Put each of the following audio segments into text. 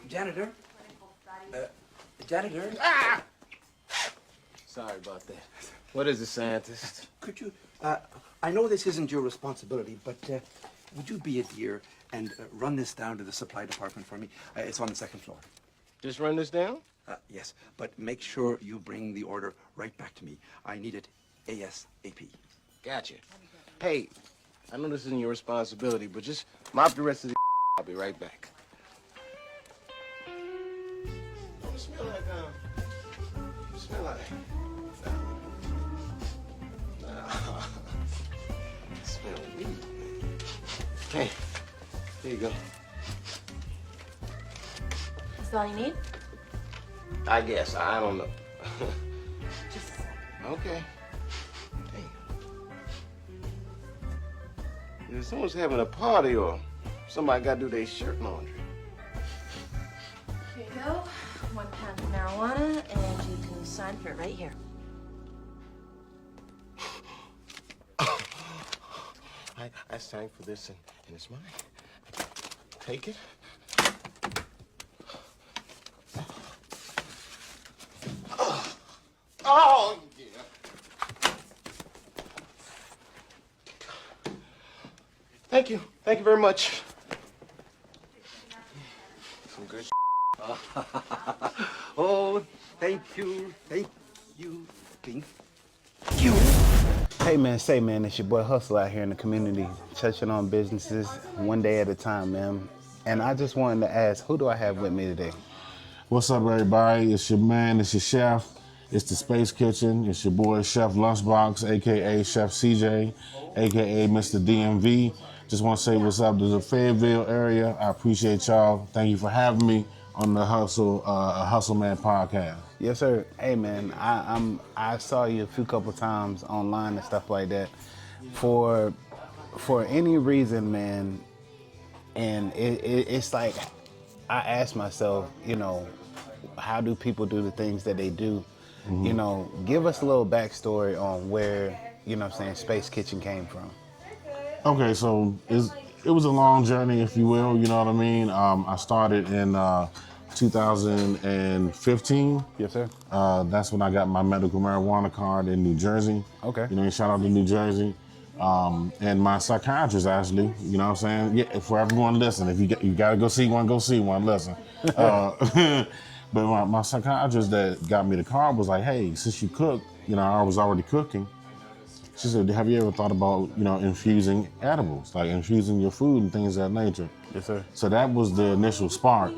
Janitor? Janitor? Ah! Sorry about that. What is it, scientist? Could you, I know this isn't your responsibility, but would you be a dear and run this down to the supply department for me? It's on the second floor. Just run this down? Yes, but make sure you bring the order right back to me. I need it ASAP. Gotcha. Hey, I know this isn't your responsibility, but just mop the rest of the I'll be right back. Don't smell like, smell like... Smell weed. Hey, here you go. Is that all you need? I guess. I don't know. Just... Okay. Hey. If someone's having a party or somebody got to do their shirt laundry. Here you go. 1 pound of marijuana, and you can sign for it right here. I signed for this, and it's mine. Take it. Oh, yeah. Thank you. Thank you very much. Some good Oh, thank you. Thank you. Thank you. Hey man, it's your boy Hustle out here in the community, touching on businesses one day at a time, man. And I just wanted to ask, who do I have with me today? What's up, everybody? It's your man, it's your chef. It's the Space Kitchen. It's your boy, Chef Lunchbox, a.k.a. Chef CJ, a.k.a. Mr. DMV. Just want to say what's up to the Fayetteville area. I appreciate y'all. Thank you for having me on the Hustle Man podcast. Yes, sir. Hey man, I saw you a few couple times online and stuff like that. For any reason, man, and it's like I ask myself, you know, how do people do the things that they do? Mm-hmm. You know, give us a little backstory on where, you know what I'm saying, Space Kitchen came from. Okay, so it was a long journey, if you will, you know what I mean? I started in 2015. Yes, sir. That's when I got my medical marijuana card in New Jersey. Okay. You know, shout out to New Jersey. And my psychiatrist, actually, you know what I'm saying? Yeah, for everyone listening, if you got to go see one, listen. But my psychiatrist that got me the card was like, hey, since you cook, you know, I was already cooking. She said, have you ever thought about, you know, infusing edibles, like infusing your food and things of that nature? Yes, sir. So that was the initial spark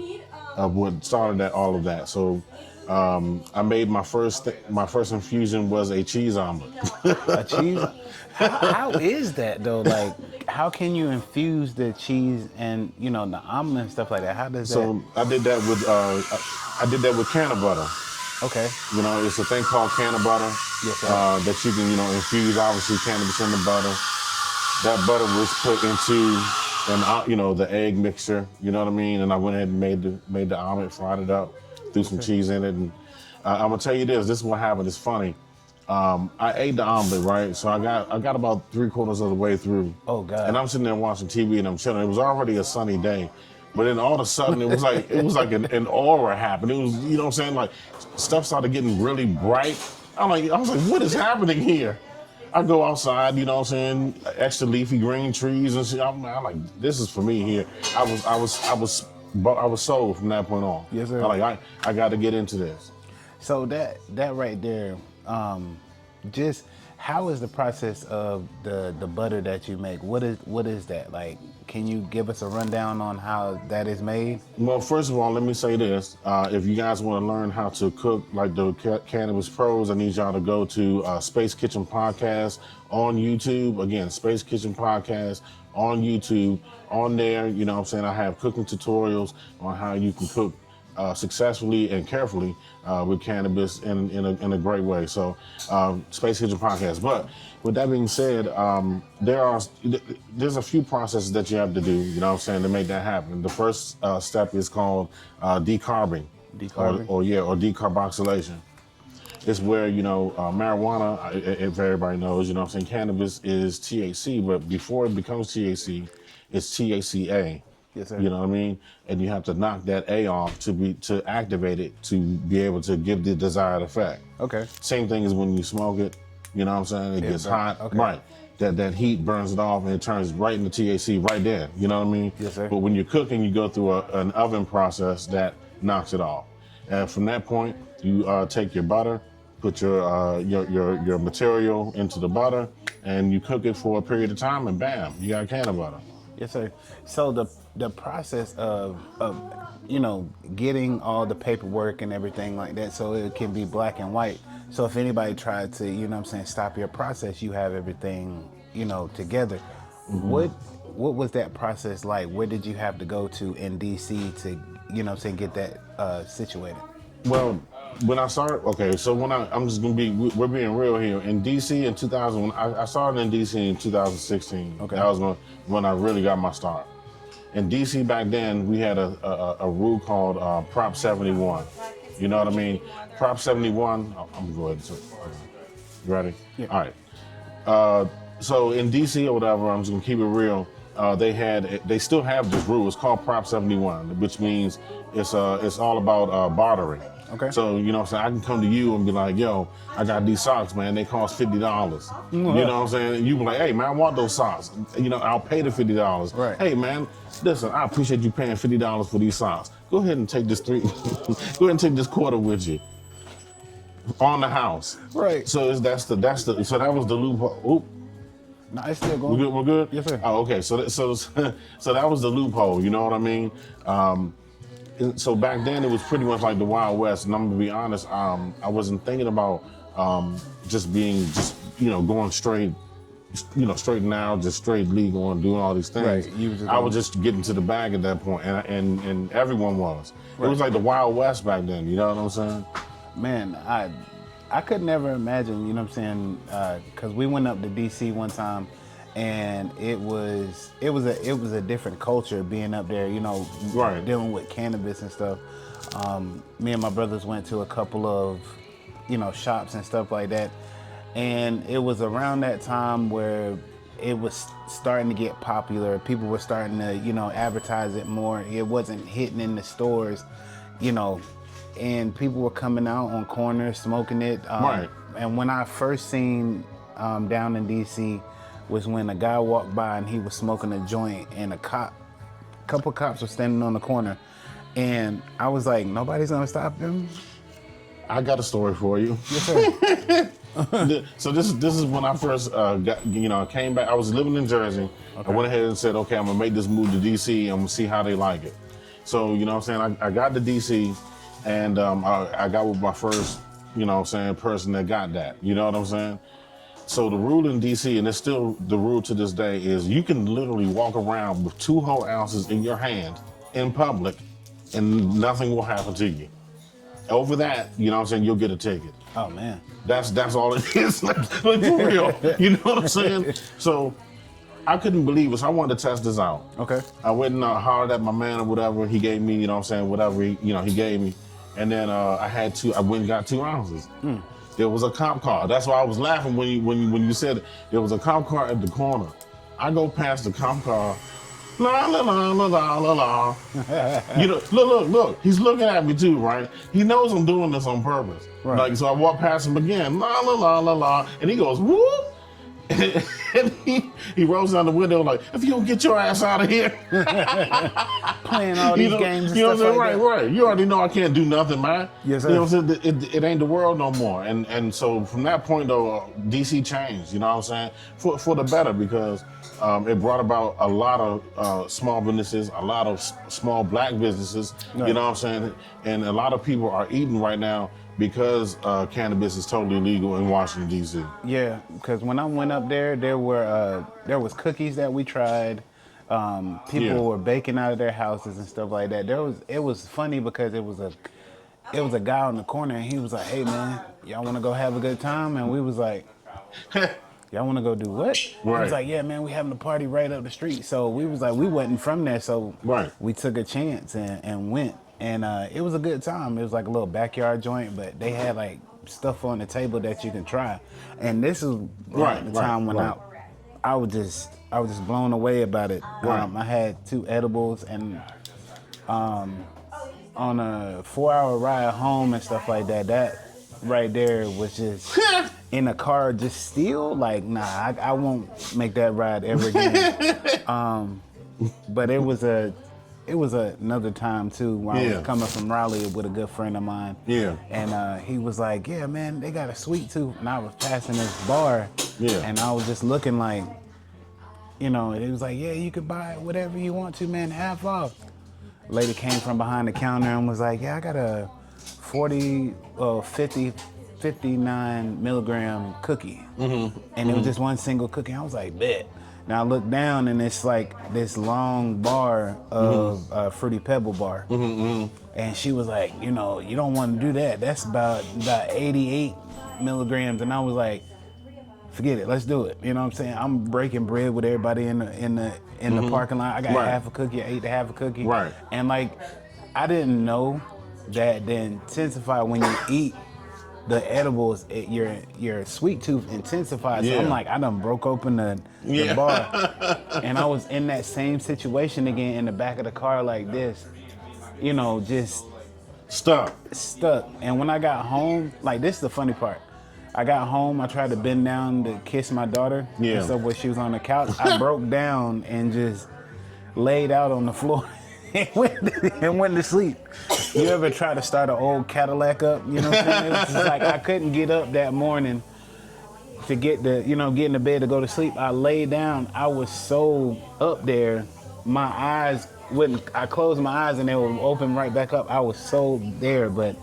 of what started all of that. So I made my first infusion was a cheese omelet. A cheese? How is that though? Like, how can you infuse the cheese and, you know, the omelet and stuff like that? How does that? So I did that with canna butter. Okay. You know, it's a thing called canna butter. Yes, sir. That you can, you know, infuse obviously cannabis in the butter. That butter was put into the egg mixture. You know what I mean? And I went ahead and made the omelet, fried it up, threw some cheese in it, and I'm gonna tell you this. This is what happened. It's funny. I ate the omelet, right? So I got about 3/4 of the way through. Oh God! And I'm sitting there watching TV and I'm chilling. It was already a sunny day, but then all of a sudden it was like an aura happened. It was, you know what I'm saying? Like stuff started getting really bright. I was like, what is happening here? I go outside, you know what I'm saying? Extra leafy green trees and shit. I'm like, this is for me here. I was sold from that point on. Yes, sir. I got to get into this. So that right there, just how is the process of the butter that you make? What is that like? Can you give us a rundown on how that is made? Well, first of all, let me say this: if you guys want to learn how to cook like the Cannabis Pros, I need y'all to go to Space Kitchen Podcast on YouTube. Again, Space Kitchen Podcast on YouTube. On there, you know what I'm saying, I have cooking tutorials on how you can cook successfully and carefully with cannabis in a great way. So, Space Kitchen Podcast. But with that being said, there's a few processes that you have to do, you know what I'm saying, to make that happen. The first step is called decarbing. Or decarboxylation. It's where, you know, marijuana, if everybody knows, you know what I'm saying, cannabis is THC, but before it becomes THC, it's THCA. Yes, sir. You know what I mean? And you have to knock that A off to activate it to be able to give the desired effect. Okay. Same thing as when you smoke it. You know what I'm saying? It gets hot. Okay. Right. That heat burns it off and it turns right into THC right there. You know what I mean? Yes, sir. But when you're cooking, you go through an oven process that knocks it off. And from that point, you take your butter, put your material into the butter, and you cook it for a period of time, and bam, you got a can of butter. Yes, sir. So the process of getting all the paperwork and everything like that, so it can be black and white. So if anybody tried to, stop your process, you have everything, together. Mm-hmm. What was that process like? Where did you have to go to in DC to, get that situated? Well, when I started, we're being real here. In DC in 2000, I started in DC in 2016. Okay. That was when I really got my start. In DC back then, we had a rule called Prop 71. You know what I mean? Prop 71, I'm going to go ahead. You ready? Yeah. All right. So in DC or whatever, I'm just gonna keep it real. They still have this rule. It's called Prop 71, which means it's all about bartering. Okay. So, you know what I'm saying? I can come to you and be like, yo, I got these socks, man. They cost $50. You know what I'm saying? And you be like, hey, man, I want those socks. I'll pay the $50. Right. Hey, man, listen, I appreciate you paying $50 for these socks. Go ahead and take this go ahead and take this quarter with you on the house. Right. So so that was the loophole. Oop. No, it's still going. We're good? Yes, sir. Oh, okay. So that was the loophole, you know what I mean? So back then it was pretty much like the Wild West, and I'm gonna be honest, I wasn't thinking about just going straight, straight now, just straight legal and doing all these things. Right. I was just getting to the bag at that point, and everyone was. It was like the Wild West back then, you know what I'm saying? Man, I could never imagine, because we went up to DC one time, and it was a different culture being up there, Right. dealing with cannabis and stuff. Me and my brothers went to a couple of, shops and stuff like that, and it was around that time where it was starting to get popular. People were starting to, advertise it more. It wasn't hitting in the stores, and people were coming out on corners smoking it. Right. And when I first seen down in DC was when a guy walked by and he was smoking a joint, and a couple cops were standing on the corner, and I was like, nobody's gonna stop him. I got a story for you. Yes, sir. So this is when I first came back. I was living in Jersey. Okay. I went ahead and said, okay, I'm gonna make this move to DC and I'm gonna see how they like it. So, you know what I'm saying? I got to DC, and I got with my first, person that got that. You know what I'm saying? So the rule in DC, and it's still the rule to this day, is you can literally walk around with 2 whole ounces in your hand in public and nothing will happen to you. Over that, you'll get a ticket. Oh man. That's all it is. like for real. You know what I'm saying? So I couldn't believe it. So I wanted to test this out. Okay. I went and hollered at my man or whatever. He gave me, whatever he gave me. And then I went and got 2 ounces. There was a cop car. That's why I was laughing when you said it. There was a cop car at the corner. I go past the cop car. La la la la la la la. Look. He's looking at me too, right? He knows I'm doing this on purpose. Right. Like, so I walk past him again. La la la la la. And he goes, whoop. And he rolls down the window like, if you don't get your ass out of here. Playing all these games and stuff like that. Right. You already know I can't do nothing, man. Yes, sir. You know what I'm saying? It ain't the world no more. And so from that point, though, DC changed, you know what I'm saying? For the better, because it brought about a lot of small businesses, a lot of small black businesses, Right. you know what I'm saying? And a lot of people are eating right now because cannabis is totally legal in Washington, D.C. Yeah, because when I went up there was cookies that we tried. People were baking out of their houses and stuff like that. It was funny because it was a guy on the corner, and he was like, "Hey man, y'all want to go have a good time?" And we was like, "Y'all want to go do what?" Right. He was like, "Yeah man, we having a party right up the street." So we was like, we wasn't from there, so Right. we took a chance and went. And it was a good time. It was like a little backyard joint, but they had like stuff on the table that you can try. And this is the time when I was just blown away about it. Right. I had 2 edibles and on a 4-hour ride home and stuff like that. That right there was just in the car, just still like, nah, I won't make that ride ever again. But it was another time too when I was coming from Raleigh with a good friend of mine. Yeah. And he was like, yeah, man, they got a sweet tooth. And I was passing this bar. Yeah. And I was just looking like, you know, and it was like, yeah, you could buy whatever you want to, man, half off. Lady came from behind the counter and was like, yeah, I got a 59 milligram cookie. Mm-hmm. And it was just one single cookie. I was like, bet. Now I look down and it's like this long bar of Fruity Pebble bar. Mm-hmm. And she was like, you know, you don't want to do that. That's about 88 milligrams. And I was like, forget it, let's do it. You know what I'm saying? I'm breaking bread with everybody in the parking lot. I got half a cookie, I ate the half a cookie. Right. And like, I didn't know that the intensify when you eat the edibles, your sweet tooth intensifies. So I'm like, I done broke open the bar. And I was in that same situation again in the back of the car like this, you know, just Stuck. And when I got home, like this is the funny part. I got home, I tried to bend down to kiss my daughter and stuff when she was on the couch. I broke down and just laid out on the floor and went to sleep. You ever try to start an old Cadillac up? You know what I'm saying? It was just like I couldn't get up that morning to get in the bed to go to sleep. I laid down. I was so up there, my eyes wouldn't. I closed my eyes and they would open right back up. I was so there, but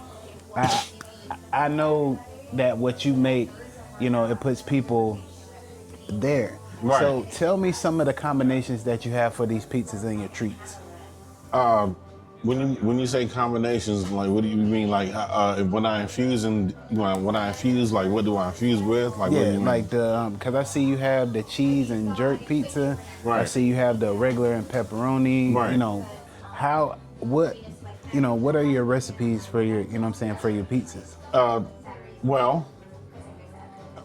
I know that what you make, you know, it puts people there. Right. So tell me some of the combinations that you have for these pizzas and your treats. When you say combinations, like what do you mean? Like when I infuse, like what do I infuse with? Like Yeah, what do you mean? like the because I see you have the cheese and jerk pizza. Right. I see you have the regular and pepperoni. Right. You know, what are your recipes for your, you know what I'm saying, for your pizzas? Well,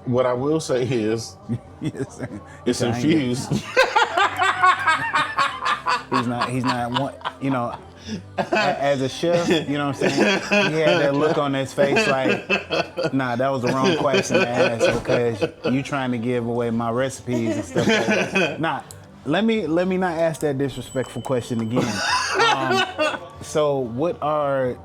what I will say is Yes, it's infused. He's not one, you know, as a chef, you know what I'm saying? He had that look on his face like, nah, that was the wrong question to ask because you trying to give away my recipes and stuff like that. Nah, let me not ask that disrespectful question again. So what are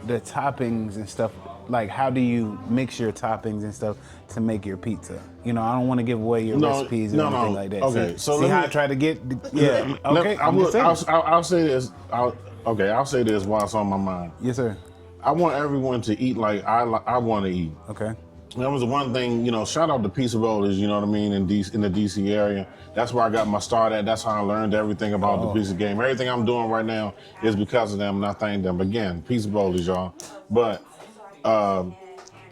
the toppings and stuff? Like, how do you mix your toppings and stuff to make your pizza? You know, I don't want to give away your recipes or anything like that. Okay, see how I try to get, yeah. Okay, I'll say this. I'll say this while it's on my mind. Yes, sir. I want everyone to eat like I want to eat. Okay. That was the one thing, you know, shout out to Pizza Rollers, you know what I mean, in the DC area. That's where I got my start at. That's how I learned everything about the pizza game. Everything I'm doing right now is because of them, and I thank them. Again, Pizza Rollers, y'all. But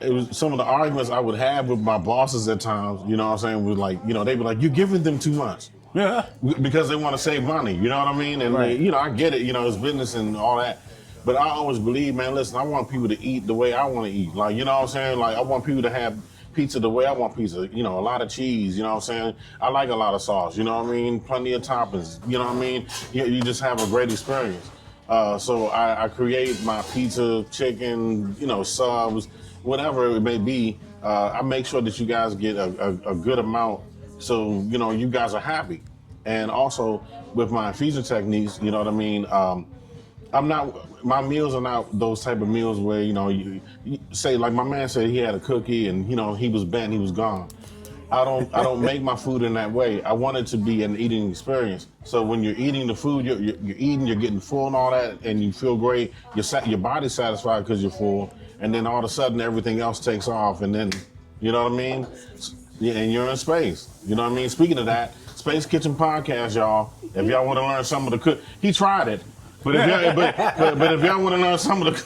it was some of the arguments I would have with my bosses at times, you know what I'm saying, was like, you know, they'd be like, you're giving them too much. Yeah. Because they want to save money, you know what I mean? And, Right. you know, I get it, you know, it's business and all that. But I always believe, man, listen, I want people to eat the way I want to eat. Like, you know what I'm saying? Like, I want people to have pizza the way I want pizza. You know, a lot of cheese, you know what I'm saying? I like a lot of sauce, you know what I mean? Plenty of toppings, you know what I mean? You just have a great experience. So I create my pizza, chicken, you know, subs, whatever it may be. I make sure that you guys get a good amount so, you know, you guys are happy. And also with my infusion techniques, you know what I mean? My meals are not those type of meals where, you know, you say, like my man said he had a cookie and, you know, he was bent, he was gone. I don't make my food in that way. I want it to be an eating experience. So when you're eating the food, you're eating, you're getting full and all that, and you feel great. Your body's satisfied because you're full, and then all of a sudden everything else takes off, and then, you know what I mean? Yeah, and you're in space. You know what I mean? Speaking of that, Space Kitchen Podcast, y'all. If y'all want to learn some of the cook, he tried it. But if y'all want to learn some of the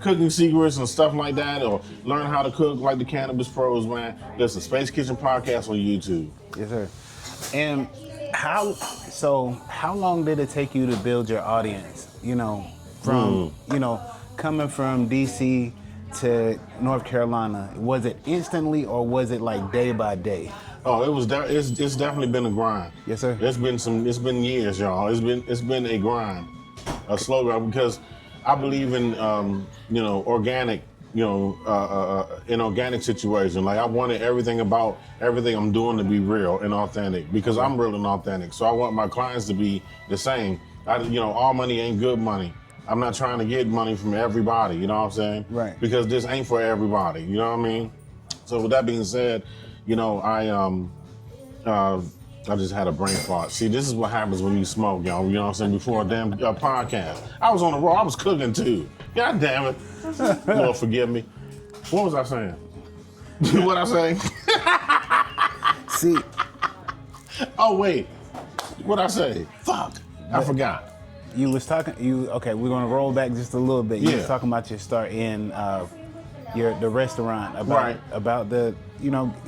cooking secrets and stuff like that, or learn how to cook like the Cannabis Pros, man, listen, Space Kitchen Podcast on YouTube. Yes, sir. And how long did it take you to build your audience? You know, from you know, coming from DC to North Carolina, was it instantly or was it like day by day? Oh, it's definitely been a grind. Yes, sir. It's been years, y'all. It's been a grind, a slow grind, because I believe in organic, in organic situation. Like I wanted everything I'm doing to be real and authentic, because I'm real and authentic. So I want my clients to be the same. All money ain't good money. I'm not trying to get money from everybody, you know what I'm saying? Right. Because this ain't for everybody, you know what I mean? So with that being said, I just had a brain fart. See, this is what happens when you smoke, y'all. You know what I'm saying? Before a damn podcast. I was on the road. I was cooking too. God damn it. Lord, forgive me. What was I saying? What I say? See. Oh, wait. What'd I say? Fuck. I forgot. You was talking. Okay? We're gonna roll back just a little bit. You was Yeah. talking about your start in the restaurant. Right. About the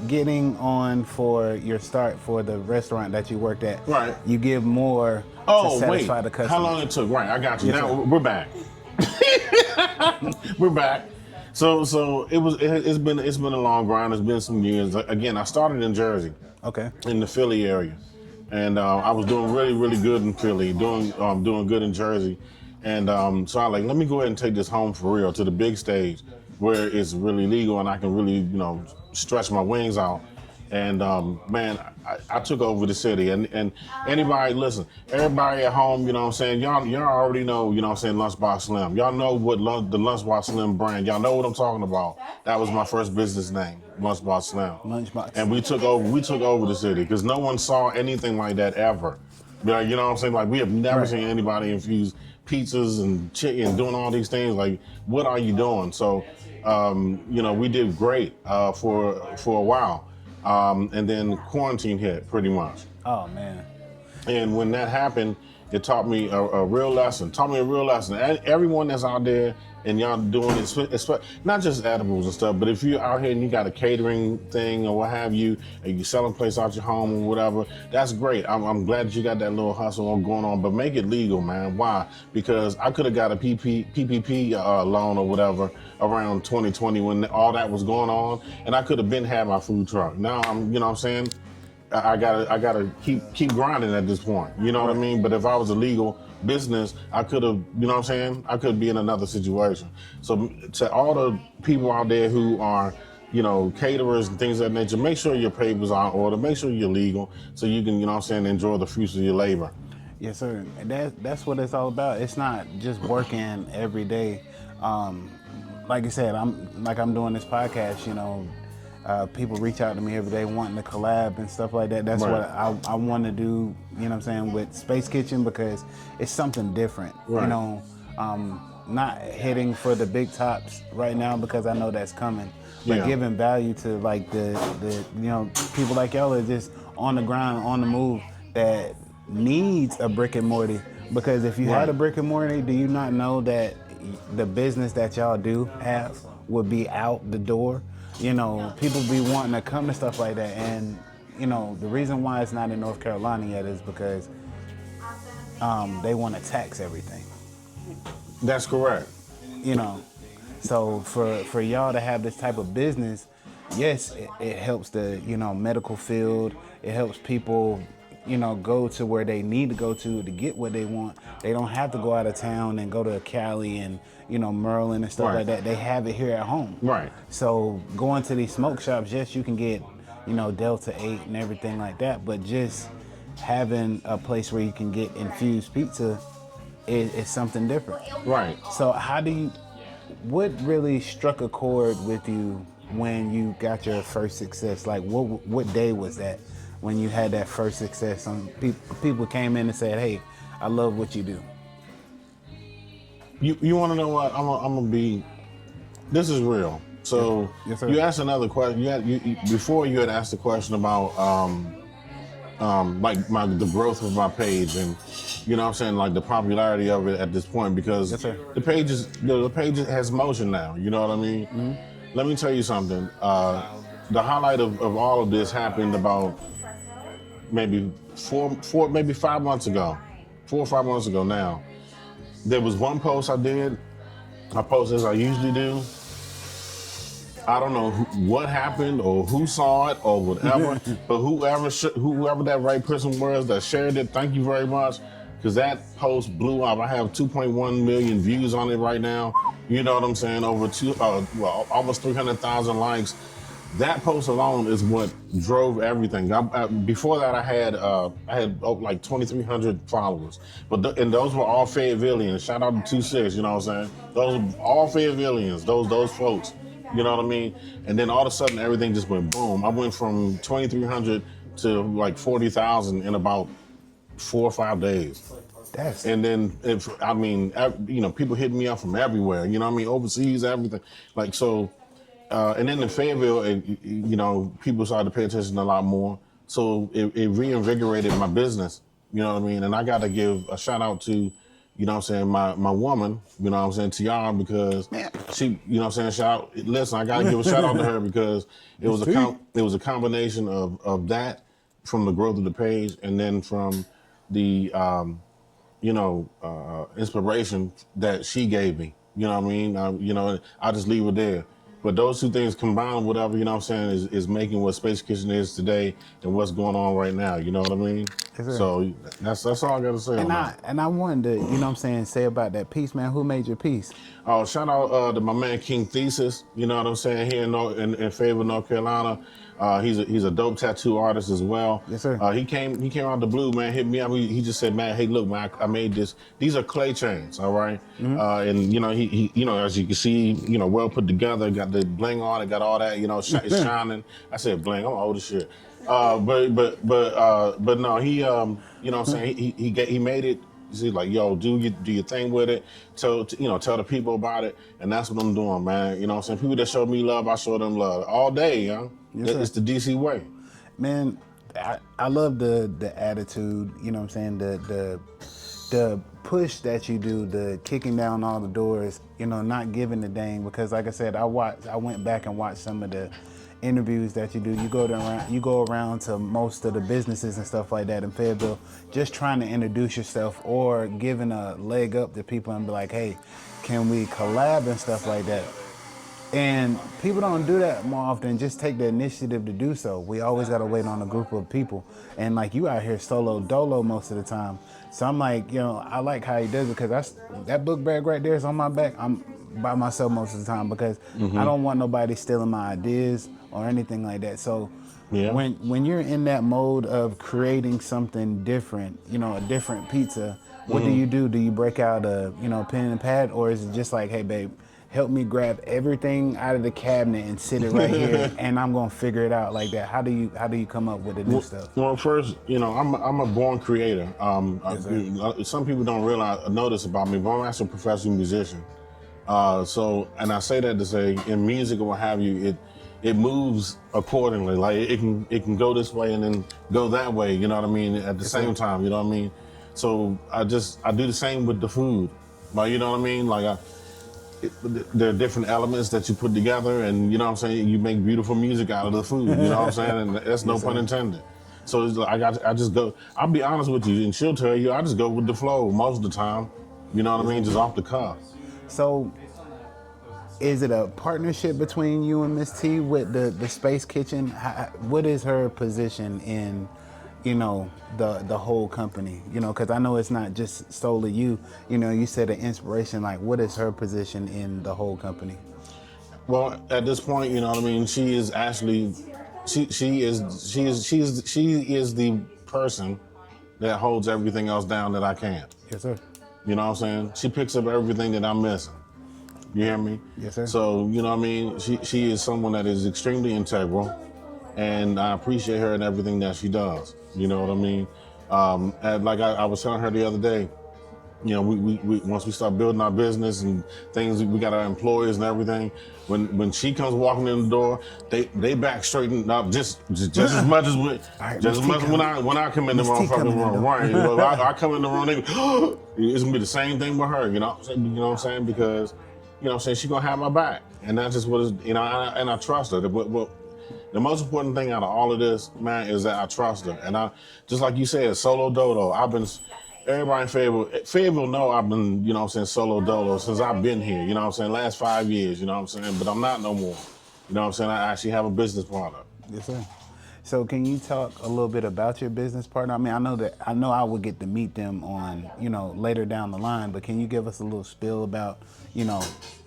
getting on for your start for the restaurant that you worked at. Right. You give more Oh, to satisfy wait. the customer. How long it took? Right, I got you. Yes, Now sir. we're back. We're back. So it's been a long grind. It's been some years. Again, I started in Jersey. Okay. In the Philly area, and I was doing really, really good in Philly, doing good in Jersey, and so I let me go ahead and take this home for real to the big stage, where it's really legal and I can really stretch my wings out. And man, I took over the city, and anybody listen, everybody at home, you know what I'm saying, y'all already know, you know what I'm saying, Lunchbox Slim. Y'all know what the Lunchbox Slim brand. Y'all know what I'm talking about. That was my first business name, Lunchbox Slim. Lunchbox. And we took over the city, because no one saw anything like that ever. You know what I'm saying? Like, we have never Right. seen anybody infuse pizzas and chicken and doing all these things. Like, what are you doing? So we did great for a while. And then quarantine hit, pretty much. Oh man. And when that happened, it taught me a real lesson. And everyone that's out there and y'all doing it, not just edibles and stuff, but if you're out here and you got a catering thing or what have you, and you selling place out your home or whatever, that's great. I'm glad that you got that little hustle going on, but make it legal, man. Why? Because I could have got a PPP loan or whatever around 2020 when all that was going on, and I could have been had my food truck. Now I'm, you know what I'm saying? I gotta keep grinding at this point. You know what I mean? But if I was a legal business, I could have, you know what I'm saying? I could be in another situation. So to all the people out there who are, caterers and things of that nature, make sure your papers are in order. Make sure you're legal so you can, you know what I'm saying, enjoy the fruits of your labor. Yes, sir. And that's what it's all about. It's not just working every day. Like I said, I'm doing this podcast, people reach out to me every day wanting to collab and stuff like that. That's Right. what I want to do, you know what I'm saying, with Space Kitchen, because it's something different. Right. Not hitting for the big tops right now because I know that's coming. But Yeah. giving value to like the people like y'all are just on the ground, on the move, that needs a brick and mortar. Because if you had a brick and mortar, do you not know that the business that y'all do have would be out the door? People be wanting to come to stuff like that, and the reason why it's not in North Carolina yet is because they want to tax everything. That's correct. So for y'all to have this type of business, yes, it helps the medical field. It helps people go to where they need to go to get what they want. They don't have to go out of town and go to Cali and Maryland and stuff Right. like that. They have it here at home. Right. So going to these smoke shops, yes, you can get Delta 8 and everything like that, but just having a place where you can get infused pizza is something different. Right. So what really struck a chord with you when you got your first success? Like what day was that when you had that first success? People came in and said, "Hey, I love what you do." You want to know what? I'm gonna be. This is real. So Yes, sir. you asked another question. Before you had asked a question about the growth of my page, and you know what I'm saying, like the popularity of it at this point, because Yes, sir. the page has motion now. You know what I mean? Mm-hmm. Let me tell you something. The highlight of all of this happened about maybe 5 months ago. 4 or 5 months ago now. There was one post I did. I post as I usually do. I don't know what happened or who saw it or whatever, but whoever that right person was that shared it, thank you very much, because that post blew up. I have 2.1 million views on it right now. You know what I'm saying? Over almost 300,000 likes. That post alone is what drove everything. Before that, I had like 2,300 followers, and those were all Fayettevilleans. Shout out to 26, you know what I'm saying? Those were all Fayettevilleans. Those folks, you know what I mean? And then all of a sudden, everything just went boom. I went from 2,300 to like 40,000 in about 4 or 5 days. And then, people hit me up from everywhere. You know what I mean? Overseas, everything. Like so. And then in Fayetteville, people started to pay attention a lot more. So it reinvigorated my business, you know what I mean? And I got to give a shout out to, you know what I'm saying, my woman, you know what I'm saying, Tiara, because she, you know what I'm saying, listen, I got to give a shout out to her because it was a combination of that from the growth of the page and then from the, inspiration that she gave me, you know what I mean? I'll just leave it there. But those two things combined, whatever, you know what I'm saying, is making what Space Kitchen is today and what's going on right now, you know what I mean? Yes, so that's all I got to say on that. And I wanted to, you know what I'm saying, say about that piece, man. Who made your piece? Oh, shout out to my man King Thesis, you know what I'm saying, here in Fayetteville, North Carolina. He's a dope tattoo artist as well. Yes, sir. He came out the blue, man, hit me up. He just said, man, hey, look, man, I made this. These are clay chains, all right? Mm-hmm. And, he as you can see, well put together, got the bling on it, got all that, it's shining. I said bling, I'm old as shit. But no, he, you know what I'm saying, he made it. He's like, yo, do your thing with it. Tell the people about it. And that's what I'm doing, man. You know what I'm saying? People that show me love, I show them love. All day, young. Yes, it's the DC way. Man, I love the attitude, you know what I'm saying? The push that you do, the kicking down all the doors, not giving a dang. Because like I said, I went back and watched some of the interviews that you do. You go around to most of the businesses and stuff like that in Fayetteville, just trying to introduce yourself or giving a leg up to people and be like, hey, can we collab and stuff like that? And people don't do that more often, just take the initiative to do so. We always gotta wait on a group of people. And like you out here solo dolo most of the time. So I'm like, I like how he does it because that book bag right there is on my back. I'm by myself most of the time because I don't want nobody stealing my ideas or anything like that. So when you're in that mode of creating something different, a different pizza, what do you do? Do you break out a pen and pad, or is it just like, hey babe, help me grab everything out of the cabinet and sit it right here, and I'm gonna figure it out like that? How do you come up with the new stuff? Well, first, I'm a born creator. Some people don't know this about me, but I'm actually a professional musician. And I say that to say, in music or what have you, it moves accordingly. Like it can go this way and then go that way. You know what I mean? At the same time, you know what I mean? So I do the same with the food. Like, you know what I mean? Like there are different elements that you put together, and you know what I'm saying, you make beautiful music out of the food, you know what I'm saying, and that's no pun intended. So it's like I just go, I'll be honest with you, and she'll tell you, I just go with the flow most of the time, you know what I mean, just off the cuff. So is it a partnership between you and Miss T with the Space Kitchen? What is her position in the whole company, because I know it's not just solely you, you said an inspiration, like what is her position in the whole company? Well, at this point, you know what I mean, she is actually, she is the person that holds everything else down that I can't. Yes, sir. You know what I'm saying? She picks up everything that I'm missing. You hear me? Yes, sir. So, you know what I mean, she is someone that is extremely integral, and I appreciate her and everything that she does. You know what I mean? And like I was telling her the other day, we once we start building our business and things, we got our employees and everything. When she comes walking in the door, they back straighten up just as much as when I come in the motherfucking room. Right? I come in the room, it's gonna be the same thing with her. You know what I'm saying? Because she's gonna have my back, and that's just what is. And I trust her. The most important thing out of all of this, man, is that I trust her. And I, just like you said, solo dolo. Everybody in Fayetteville know I've been, solo dolo since I've been here, last 5 years, but I'm not no more. You know what I'm saying? I actually have a business partner. Yes, sir. So can you talk a little bit about your business partner? I mean, I know I would get to meet them on, later down the line, but can you give us a little spiel about,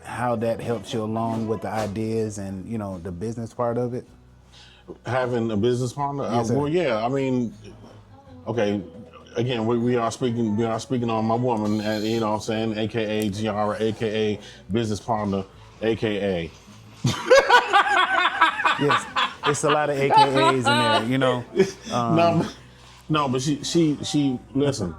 how that helps you along with the ideas and, the business part of it? Having a business partner? Yes, sir. Well, yeah. I mean, okay. Again, we are speaking on my woman, and you know what I'm saying, AKA Giara, AKA business partner, AKA. Yes, it's a lot of AKAs in there, No, but she listen.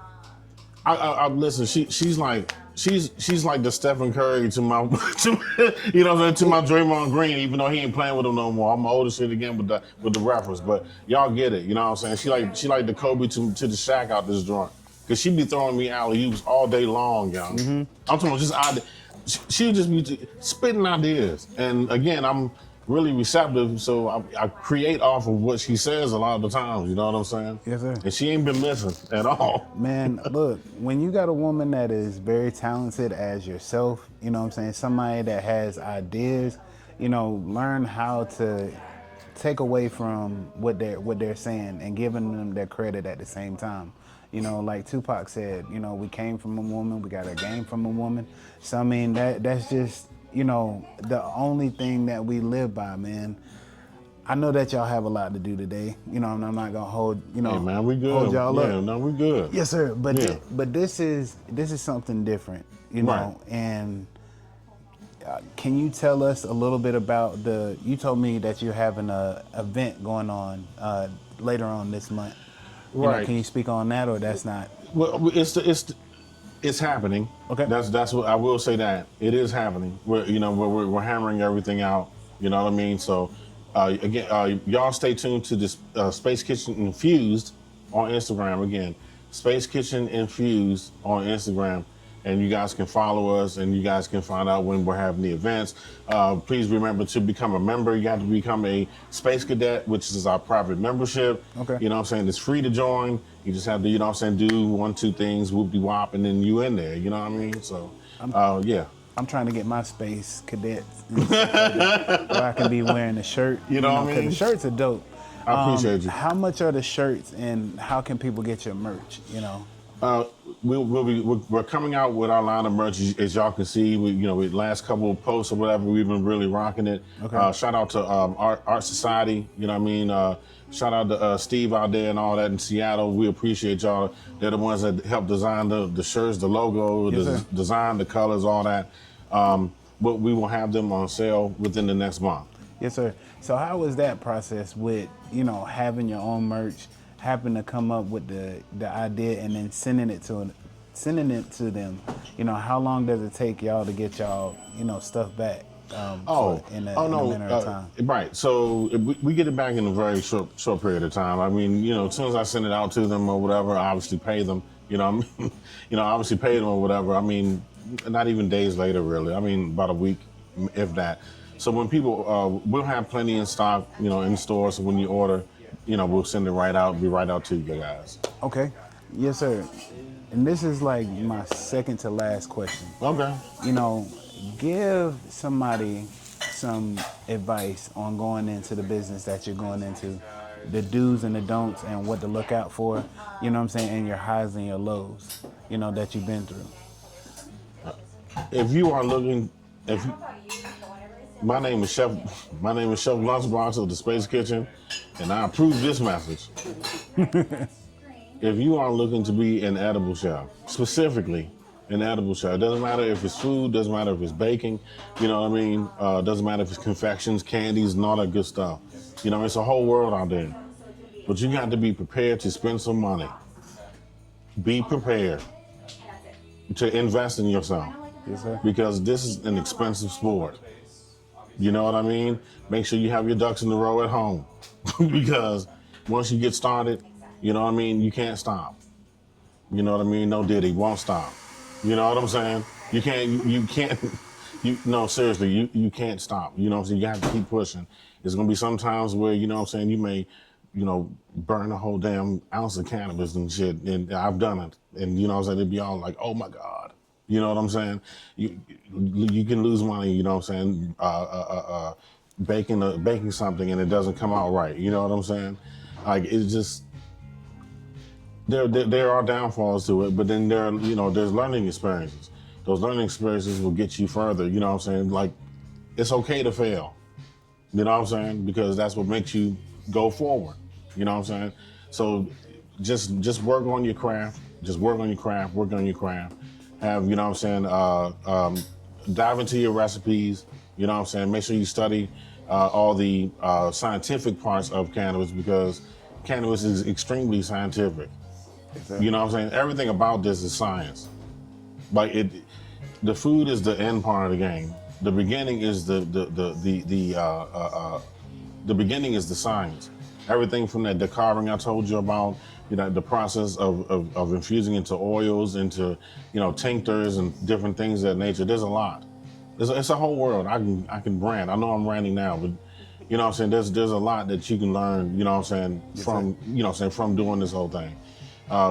I listen. She's like the Stephen Curry to my you know what I'm saying, to my Draymond Green. Even though he ain't playing with him no more, I'm older shit again with the reference. But y'all get it. You know what I'm saying? She like the Kobe to the Shaq out this joint, cause she be throwing me alley-oops all day long, y'all. I'm talking about just she just be spitting ideas, and again I'm really receptive, so I create off of what she says a lot of the times, you know what I'm saying? Yes, sir. And she ain't been missing at all. Man, look, when you got a woman that is very talented as yourself, you know what I'm saying, somebody that has ideas, learn how to take away from what they're saying and giving them their credit at the same time. Like Tupac said, we came from a woman, we got a game from a woman. So I mean that's just, the only thing that we live by, man. I know that y'all have a lot to do today. And I'm not gonna hold, Hey man, we good. hold y'all up. Yeah, no, we good. Yes, sir. But Yeah. but this is something different, Right. And can you tell us a little bit about you told me that you're having a event going on later on this month. Right. Can you speak on that, or that's not? Well, it's happening. Okay. That's what I will say, that it is happening. We're hammering everything out. You know what I mean? So again, y'all stay tuned to this Space Kitchen Infused on Instagram. Again, Space Kitchen Infused on Instagram. And you guys can follow us, and you guys can find out when we're having the events. Please remember to become a member. You have to become a Space Cadet, which is our private membership. Okay. You know what I'm saying? It's free to join. You just have to, you know what I'm saying, do 1, 2 things, whoop-de-wop, and then you in there. You know what I mean? So, yeah. I'm trying to get my Space Cadets and stuff like that, where I can be wearing the shirt. You know what I mean? 'Cause the shirts are dope. I appreciate you. How much are the shirts, and how can people get your merch? We're coming out with our line of merch, as y'all can see. With last couple of posts or whatever, we've been really rocking it. Okay. Shout out to Art Society. You know what I mean? Shout out to Steve out there and all that in Seattle. We appreciate y'all. They're the ones that helped design the shirts, the logo, Yes, the sir. design, the colors, all that. But we will have them on sale within the next month. Yes, sir. So how was that process with, having your own merch, happen to come up with the idea and then sending it to them? How long does it take y'all to get y'all, stuff back? In a manner of time? Right. So we get it back in a very short period of time. I mean, as soon as I send it out to them or whatever, I obviously pay them. Obviously pay them or whatever. I mean, not even days later, really. I mean, about a week, if that. So when people, we'll have plenty in stock, in stores. So when you order, we'll send it right out, be right out to you guys. Okay. Yes, sir. And this is like my second to last question. Okay. Give somebody some advice on going into the business that you're going into, the do's and the don'ts and what to look out for, and your highs and your lows, that you've been through. If you are looking, my name is Chef Lunchbox of the Space Kitchen, and I approve this message. If you are looking to be an edible chef, specifically an edible chef, it doesn't matter if it's food, doesn't matter if it's baking, you know what I mean? Doesn't matter if it's confections, candies, and all that good stuff. It's a whole world out there. But you got to be prepared to spend some money. Be prepared to invest in yourself. Yes, sir. Because this is an expensive sport. You know what I mean? Make sure you have your ducks in a row at home. Because once you get started, you know what I mean, you can't stop. You know what I mean? No Diddy, won't stop. You know what I'm saying? No, seriously, you can't stop. You know what I'm saying? You have to keep pushing. There's gonna be some times where, you know what I'm saying, you may, burn a whole damn ounce of cannabis and shit. And I've done it. And you know what I'm saying? It'd be all like, oh my God. You know what I'm saying? You can lose money, you know what I'm saying? baking something and it doesn't come out right. You know what I'm saying? Like it's just there are downfalls to it, but then there's learning experiences. Those learning experiences will get you further. You know what I'm saying? Like it's okay to fail. You know what I'm saying? Because that's what makes you go forward. You know what I'm saying? So just work on your craft. Just work on your craft. Work on your craft. Have, you know what I'm saying, dive into your recipes. You know what I'm saying? Make sure you study all the scientific parts of cannabis, because cannabis is extremely scientific. Exactly. You know what I'm saying? Everything about this is science. Like the food is the end part of the game. The beginning is the beginning is the science. Everything from that decarving I told you about, the process of infusing into oils, into, tinctures and different things of that nature. There's a lot. It's a whole world. I can brand. I know I'm ranting now, but you know what I'm saying? There's a lot that you can learn, you know what I'm saying, from doing this whole thing.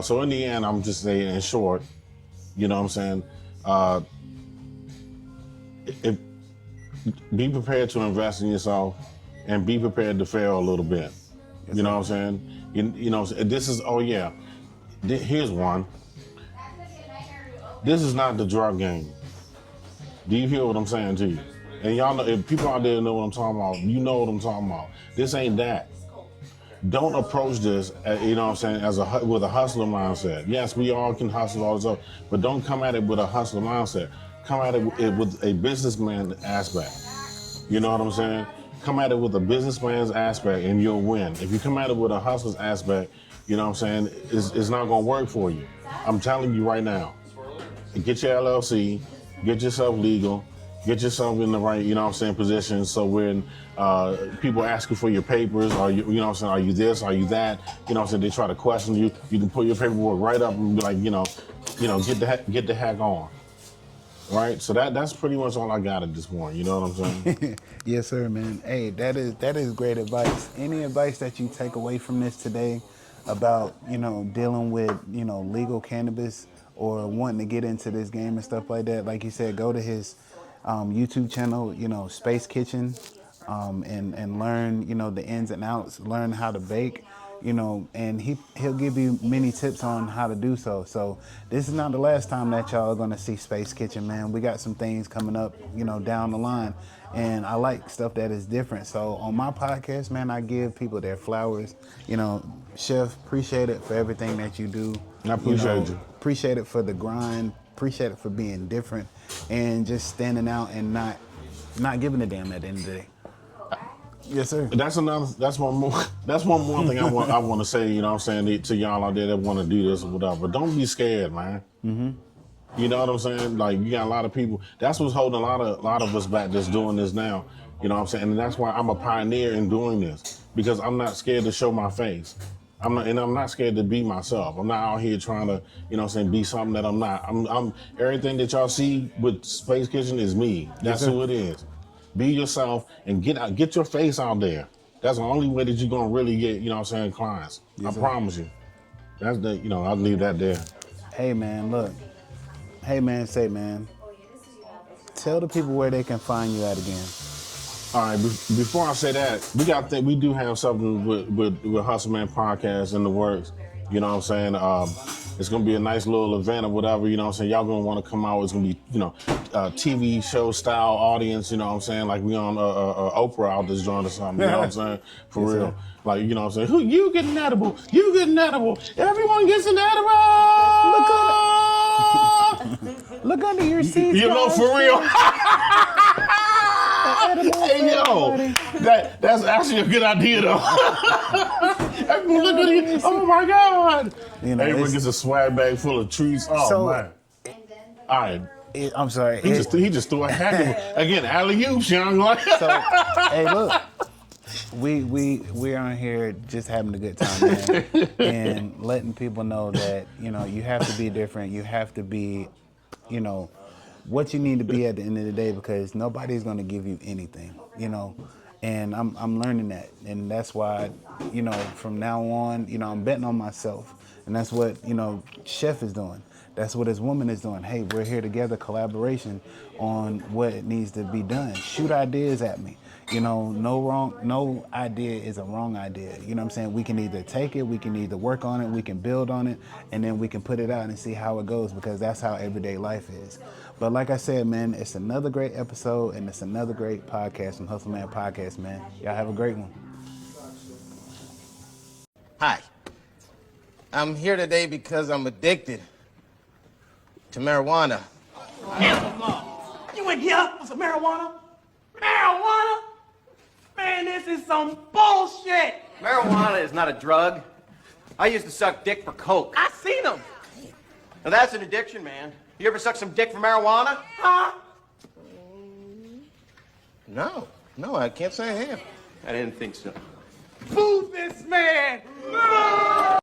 So in the end, I'm just saying, in short, you know what I'm saying, be prepared to invest in yourself and be prepared to fail a little bit. You know what I'm saying? This is, here's one. This is not the drug game. Do you hear what I'm saying to you? And y'all know, if people out there know what I'm talking about, you know what I'm talking about. This ain't that. Don't approach this, you know what I'm saying, with a hustler mindset. Yes, we all can hustle all this up, but don't come at it with a hustler mindset. Come at it with a businessman aspect. You know what I'm saying? Come at it with a businessman's aspect and you'll win. If you come at it with a hustler's aspect, you know what I'm saying, it's not gonna work for you. I'm telling you right now. Get your LLC, get yourself legal, get yourself in the right, you know what I'm saying, position, so when people ask you for your papers, are you know what I'm saying, are you this, are you that, you know what I'm saying, they try to question you, you can put your paperwork right up and be like, get the heck on. Right, so that's pretty much all I got at this point. You know what I'm saying? Yes, sir, man. Hey, that is great advice. Any advice that you take away from this today about dealing with legal cannabis or wanting to get into this game and stuff like that? Like you said, go to his YouTube channel, Space Kitchen, and learn the ins and outs. Learn how to bake. And he'll give you many tips on how to do so. So this is not the last time that y'all are gonna see Space Kitchen, man. We got some things coming up, down the line, and I like stuff that is different. So on my podcast, man, I give people their flowers. Chef, appreciate it for everything that you do. I appreciate you. Appreciate it for the grind. Appreciate it for being different and just standing out and not giving a damn at the end of the day. Yes, sir. That's one more thing I want to say, you know what I'm saying, to y'all out there that want to do this or whatever. Don't be scared, man. Mm-hmm. You know what I'm saying? Like, you got a lot of people. That's what's holding a lot of us back that's doing this now. You know what I'm saying? And that's why I'm a pioneer in doing this, because I'm not scared to show my face. I'm not scared to be myself. I'm not out here trying to, be something that I'm not. I'm everything that y'all see with Space Kitchen is me. That's who it is. Be yourself and get your face out there. That's the only way that you're gonna really get, clients. Yes, I promise you. That's I'll leave that there. Hey man, look. Hey man, tell the people where they can find you at again. All right, before I say that, we do have something with Hustle Man Podcast in the works. You know what I'm saying? It's gonna be a nice little event or whatever, you know what I'm saying? Y'all gonna wanna come out. It's gonna be, TV show style audience, you know what I'm saying? Like we on Oprah out this joint or something, you know what I'm saying? For yes, real. Sir. Like, you know what I'm saying? You get an edible, you get an edible, everyone gets an edible! Look under your seats, you know, for real. Hey, yo, that's actually a good idea, though. Everyone look at it. Oh, my God. Everyone gets a swag bag full of treats. Oh, man. All right. I'm sorry. He just threw a hack again. Alley-oops, young. So, hey, look. We are here just having a good time, man. And letting people know that, you have to be different. You have to be, what you need to be at the end of the day, because nobody's going to give you anything, and I'm learning that. And that's why, from now on, I'm betting on myself. And that's what, Chef is doing. That's what his woman is doing. Hey, we're here together, collaboration on what needs to be done. Shoot ideas at me. You know, no idea is a wrong idea. You know what I'm saying? We can either take it, we can either work on it, we can build on it, and then we can put it out and see how it goes, because that's how everyday life is. But like I said, man, it's another great episode and it's another great podcast from Hustle Man Podcast, man. Y'all have a great one. Hi. I'm here today because I'm addicted to marijuana. You in here for some marijuana? Marijuana? Man, this is some bullshit. Marijuana is not a drug. I used to suck dick for coke. I seen them. Now that's an addiction, man. You ever suck some dick for marijuana? Huh? No, I can't say I have. I didn't think so. Boo this man.